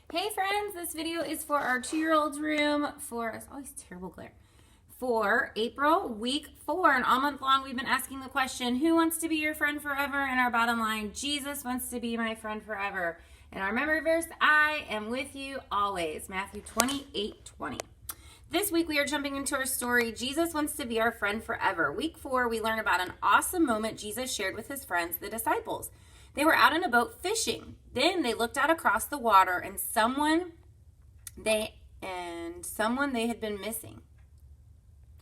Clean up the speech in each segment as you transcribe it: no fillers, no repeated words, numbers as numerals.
Hey friends, this video is for our 2-year-old's room for, it's always terrible glare, for April, week 4. And all month long we've been asking the question, who wants to be your friend forever? And our bottom line, Jesus wants to be my friend forever. And our memory verse, I am with you always, Matthew 28:20. This week we are jumping into our story, Jesus wants to be our friend forever. Week 4, we learn about an awesome moment Jesus shared with his friends, the disciples. They were out in a boat fishing. Then they looked out across the water and someone they had been missing.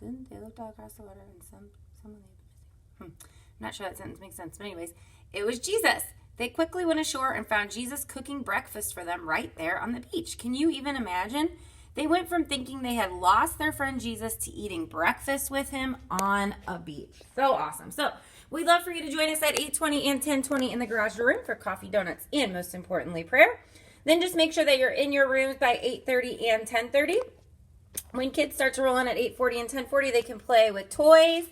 Then they looked out across the water and someone they had been missing. I'm not sure that sentence makes sense, but anyways, it was Jesus. They quickly went ashore and found Jesus cooking breakfast for them right there on the beach. Can you even imagine? They went from thinking they had lost their friend Jesus to eating breakfast with him on a beach. So awesome. So we'd love for you to join us at 8:20 and 10:20 in the garage room for coffee, donuts, and most importantly, prayer. Then just make sure that you're in your rooms by 8:30 and 10:30. When kids start to roll in at 8:40 and 10:40, they can play with toys.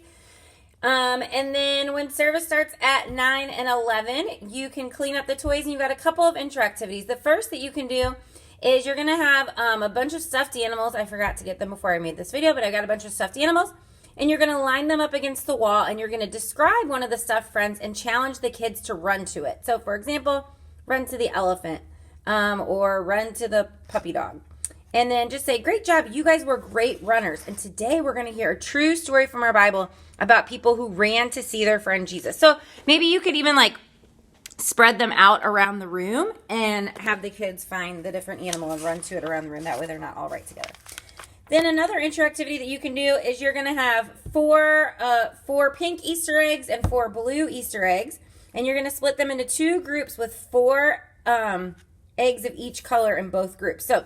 And then when service starts at 9 and 11, you can clean up the toys, and you've got a couple of intro activities. The first that you can do is you're going to have a bunch of stuffed animals. I forgot to get them before I made this video, but I got a bunch of stuffed animals. And you're going to line them up against the wall, and you're going to describe one of the stuffed friends and challenge the kids to run to it. So, for example, run to the elephant or run to the puppy dog. And then just say, great job, you guys were great runners. And today we're going to hear a true story from our Bible about people who ran to see their friend Jesus. So maybe you could even spread them out around the room and have the kids find the different animal and run to it around the room. That way they're not all right together. Then another intro activity that you can do is you're going to have four pink Easter eggs and 4 blue Easter eggs. And you're going to split them into 2 groups with 4 eggs of each color in both groups. So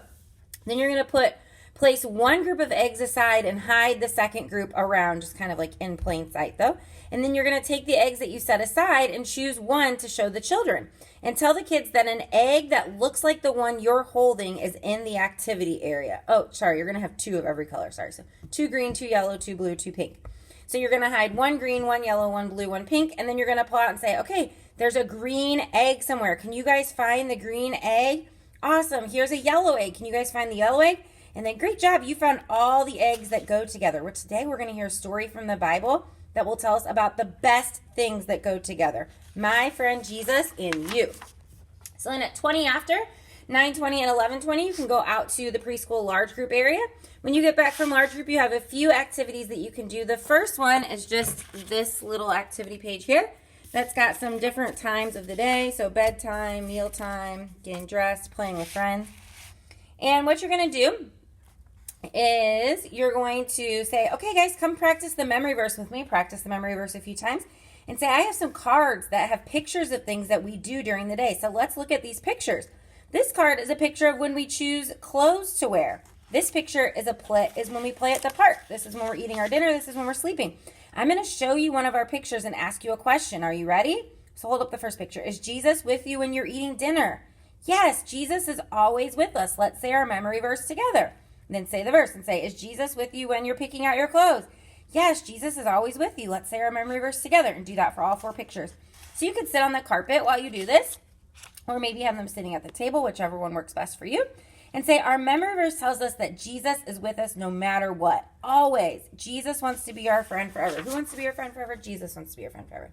then you're going to place one group of eggs aside and hide the second group around, just kind of like in plain sight though. And then you're going to take the eggs that you set aside and choose one to show the children. And tell the kids that an egg that looks like the one you're holding is in the activity area. Oh, sorry, you're going to have 2 of every color. Sorry, so 2 green, 2 yellow, 2 blue, 2 pink. So you're going to hide 1 green, 1 yellow, 1 blue, 1 pink. And then you're going to pull out and say, okay, there's a green egg somewhere. Can you guys find the green egg? Awesome. Here's a yellow egg. Can you guys find the yellow egg? And then great job. You found all the eggs that go together. Which today we're going to hear a story from the Bible that will tell us about the best things that go together. My friend Jesus in you. So then at 20 after, 9:20 and 11:20, you can go out to the preschool large group area. When you get back from large group, you have a few activities that you can do. The first one is just this little activity page here. That's got some different times of the day. So bedtime, mealtime, getting dressed, playing with friends. And what you're going to do is you're going to say, okay, guys, come practice the memory verse with me. Practice the memory verse a few times. And say, I have some cards that have pictures of things that we do during the day. So let's look at these pictures. This card is a picture of when we choose clothes to wear. This picture is when we play at the park. This is when we're eating our dinner. This is when we're sleeping. I'm going to show you one of our pictures and ask you a question. Are you ready? So hold up the first picture. Is Jesus with you when you're eating dinner? Yes, Jesus is always with us. Let's say our memory verse together. And then say the verse and say, is Jesus with you when you're picking out your clothes? Yes, Jesus is always with you. Let's say our memory verse together and do that for all 4 pictures. So you could sit on the carpet while you do this, or maybe have them sitting at the table, whichever one works best for you. And say, our memory verse tells us that Jesus is with us no matter what. Always. Jesus wants to be our friend forever. Who wants to be your friend forever? Jesus wants to be your friend forever.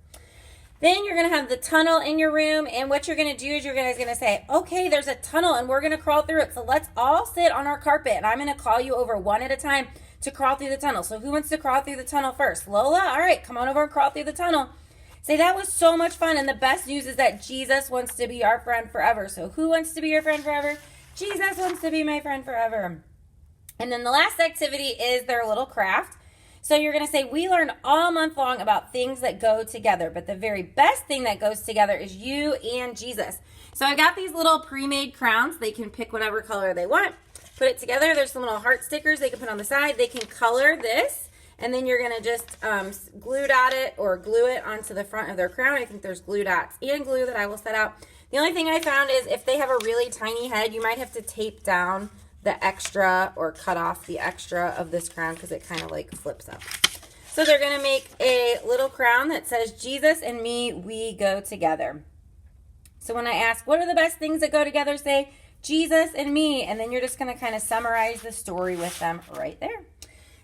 Then you're going to have the tunnel in your room. And what you're going to do is you're going to say, okay, there's a tunnel and we're going to crawl through it. So let's all sit on our carpet. And I'm going to call you over one at a time to crawl through the tunnel. So who wants to crawl through the tunnel first? Lola? All right, come on over and crawl through the tunnel. Say, that was so much fun. And the best news is that Jesus wants to be our friend forever. So who wants to be your friend forever? Jesus wants to be my friend forever. And then the last activity is their little craft. So you're going to say, we learned all month long about things that go together, but the very best thing that goes together is you and Jesus. So I got these little pre-made crowns. They can pick whatever color they want. Put it together. There's some little heart stickers they can put on the side. They can color this, and then you're going to just glue dot it or glue it onto the front of their crown. I think there's glue dots and glue that I will set out. The only thing I found is if they have a really tiny head, you might have to tape down the extra or cut off the extra of this crown because it kind of flips up. So they're going to make a little crown that says, Jesus and me, we go together. So when I ask, what are the best things that go together? Say, Jesus and me. And then you're just going to kind of summarize the story with them right there.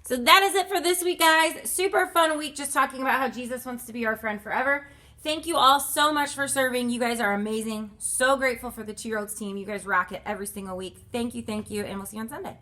So that is it for this week, guys. Super fun week just talking about how Jesus wants to be our friend forever. Thank you all so much for serving. You guys are amazing. So grateful for the 2-year-olds team. You guys rock it every single week. Thank you, and we'll see you on Sunday.